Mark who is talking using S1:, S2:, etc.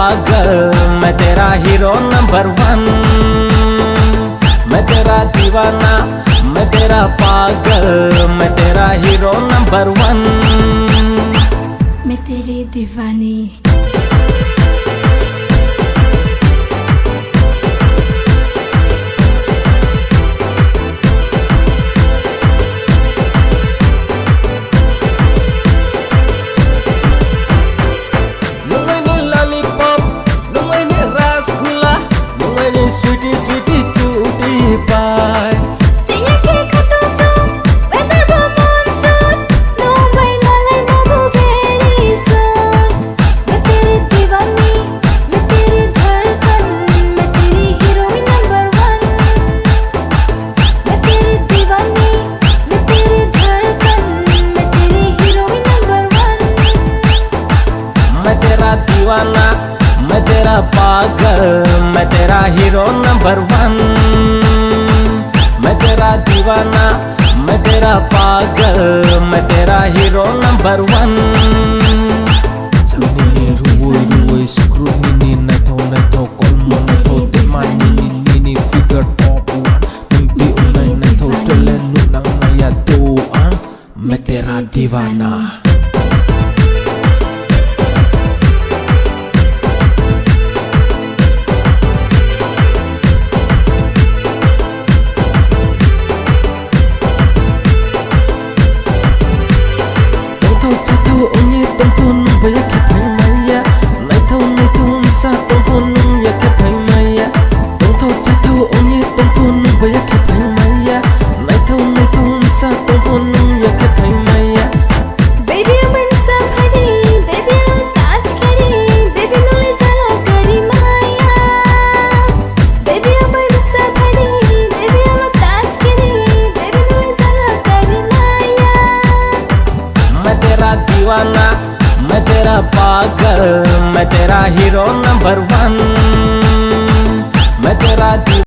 S1: पागल, मैं तेरा हीरो नंबर 1। मैं तेरा दीवाना, मैं तेरा पागल, मैं तेरा हीरो नंबर 1।
S2: मैं तेरी दीवानी।
S1: Sweetie, sweetie, cutie pie.
S2: Saya kekatu so, weather bo monsoon. No by malay mabu very soon. मैं तेरी दीवानी, मैं तेरी धड़कन, मैं तेरी हीरोइन नंबर 1। मैं तेरी दीवानी, मैं तेरी धड़कन, मैं तेरी हीरोइन नंबर 1।
S1: मैं तेरा दीवाना, मैं तेरा पागल, मैं तेरा हीरो नंबर 1। मैं तेरा दीवाना, मैं तेरा पागल, मैं तेरा hero number 1। Nini ruwoy ruwoy screw nini naitaw kolmo naitaw tema nini figure top 1 baby unay naitaw talen nang mayatuan मैं तेरा दीवाना। Onye tongpon baya kapay maya, naitaw sa tongpon ya kapay maya. Tongtaw chataw onye tongpon baya kapay maya, naitaw sa tongpon ya kapay maya.
S2: Baby aman samhari, baby touch kari, baby nole jala kari maya. Baby aman samhari, baby touch kari, baby nole jala kari maya.
S1: मैं तेरा दीवाना, मैं तेरा पागल, मैं तेरा hero number 1। मैं तेरा